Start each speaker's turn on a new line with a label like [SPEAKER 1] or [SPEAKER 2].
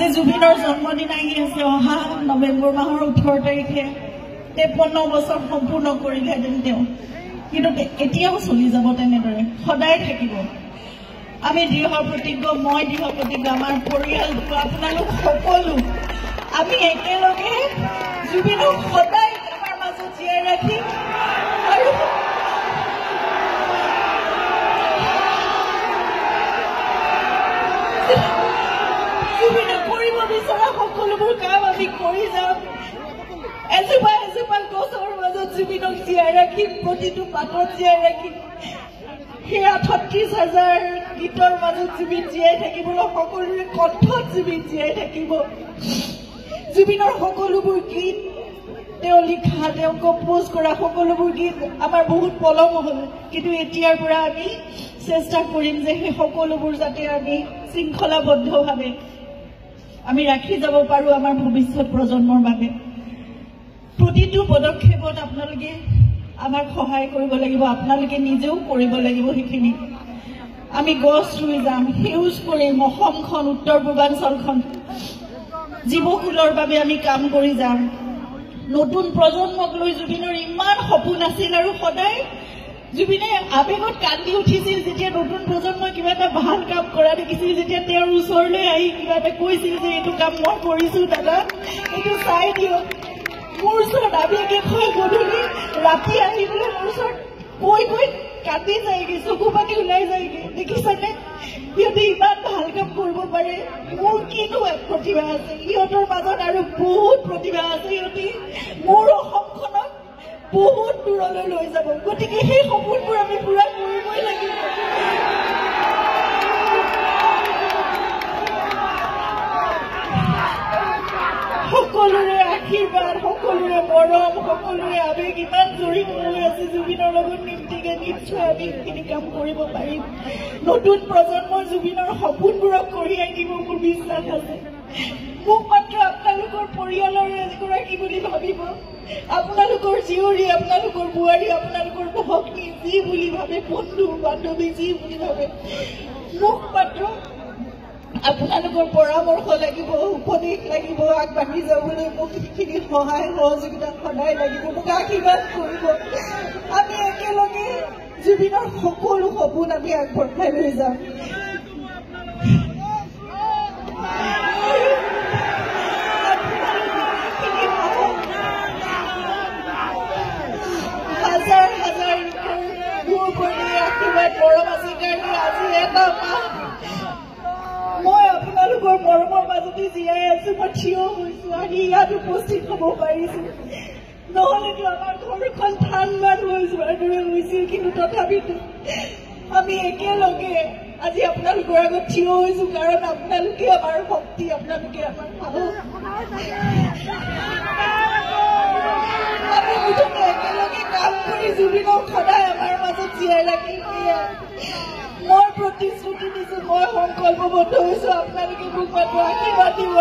[SPEAKER 1] আজি জুবিনৰ জন্মদিন আহি আছে অহা নৱেম্বৰ মাহৰ 18 তাৰিখে 53 বছৰ সম্পূৰ্ণ কৰিলেহেঁতেন তেওঁ কিন্তু এতিয়াও চলি যাব তেনেদৰে সদায় থাকিব আমি দৃঢ় প্ৰতিজ্ঞ মই দৃঢ় প্ৰতিজ্ঞ আমাৰ পৰিয়ালটো আপোনালোক সকলো আমি একেলগে জুবিনক সদায় আমাৰ মাজত জীয়াই ৰাখিম আৰু জুবিনে কৰিব বিচৰা সকলোবোৰ কাম আমি কৰি যাম এজোপা এজোপা গছৰ মাজত জুবিনক জীয়াই ৰাখিম প্ৰতিটো পাতত জীয়াই ৰাখিম সেয়া ৩৬,০০০ গীতৰ মাজত জুবিন জীয়াই থাকিবলৈ সকলোৰে কণ্ঠত জুবিন জীয়াই থাকিব জুবিনৰ সকলোবোৰ গীত তেওঁ লিখা তেওঁ কম্পোজ কৰা সকলোবোৰ গীত আমাৰ বহুত পলম হ'ল কিন্তু এতিয়াৰ পৰা আমি চেষ্টা কৰিম যে সেই সকলোবোৰ যাতে আমি শৃংখলাবদ্ধভাৱে আমি ৰাখি যাব পাৰোঁ আমাৰ ভৱিষ্যত প্ৰজন্মৰ বাবে প্ৰতিটো পদক্ষেপত আপোনালোকে আমাক সহায় কৰিব লাগিব আপোনালোকে নিজেও কৰিব লাগিব সেইখিনি আমি গছ ৰুই যাম সেউজ কৰিম অসমখন উত্তৰ পূৰ্বাঞ্চলখন জীৱকুলৰ বাবে আমি কাম কৰি যাম নতুন প্ৰজন্মক লৈ জুবিনৰ ইমান সপোন আছিল আৰু সদায় জুবিনে আবেগত কান্দি উঠিছিল যেতিয়া নতুন প্ৰজন্মই কিবা এটা ভাল কাম কৰা দেখিছিল যেতিয়া তেওঁৰ ওচৰলৈ আহি কিবা এটা কৈছিল যে এইটো কাম মই কৰিছোঁ দাদা এইটো চাই দিয়ক মোৰ ওচৰত আবেগে হয় গধূলি ৰাতি আহিবলৈ মোৰ ওচৰত কৈ কাটি যায়গৈ চকু পাতি ওলাই যায়গৈ দেখিছানে সিহঁতে ইমান ভাল কাম কৰিব পাৰে মোৰ কিনো প্ৰতিভা আছে সিহঁতৰ মাজত আৰু বহুত প্ৰতিভা আছে সিহঁতে মোৰ অসমখনক বহুত দূৰলৈ লৈ যাব গতিকে সেই সপোনবোৰ আমি পূৰা কৰিবই লাগিব সকলোৰে আশীৰ্বাদ সকলোৰে মৰম সকলোৰে আবেগ ইমান জড়িত হৈ আছে জুবিনৰ লগত নিশ্চয় আমি এইখিনি কাম কৰিব পাৰিম নতুন প্ৰজন্মৰ জুবিনৰ সপোনবোৰক কঢ়িয়াই দিব মোৰ বিশ্বাস আছে মোক মাত্ৰ আপোনালোকৰ পৰিয়ালৰ এগৰাকী বুলি ভাবিব আপোনালোকৰ জীয়ৰী আপোনালোকৰ বোৱাৰী আপোনালোকৰ ভগ্নী যি বুলি ভাবে বন্ধু বান্ধৱী যি বুলি ভাবে মোক মাত্ৰ আপোনালোকৰ পৰামৰ্শ লাগিব উপদেশ লাগিব আগবাঢ়ি যাবলৈ মোক সেইখিনি সহায় সহযোগিতা সদায় লাগিব মোক আশীৰ্বাদ কৰিব আমি একেলগে জুবিনৰ সকলো সপোন আমি আগবঢ়াই লৈ যাম হাজাৰ হাজাৰ মোৰ প্ৰতি আশীৰ্বাদ মৰম আছে কাৰণে আজি এটা মই আপোনালোকৰ মৰমৰ মাজতে জীয়াই আছো মই থিয় হৈছো আহি ইয়াত উপস্থিত হ'ব পাৰিছো নহ'লেতো আমাৰ ঘৰখন ঠাণ্ডাত হৈ যোৱাৰ দৰে হৈছিল কিন্তু তথাপিতো আমি একেলগে আজি আপোনালোকৰ আগত থিয় হৈছো কাৰণ আপোনালোকে আমাৰ শক্তি আপোনালোকে আমাৰ সাহস আমি মুঠতে একেলগে কাম কৰি জুবিনক সদায় আমাৰ মাজত জীয়াই ৰাখিম মই প্ৰতিশ্ৰুতি দিছো মই সংকল্পবদ্ধ হৈছো আপোনালোকে মোক মাত্ৰ আশীৰ্বাদ দিব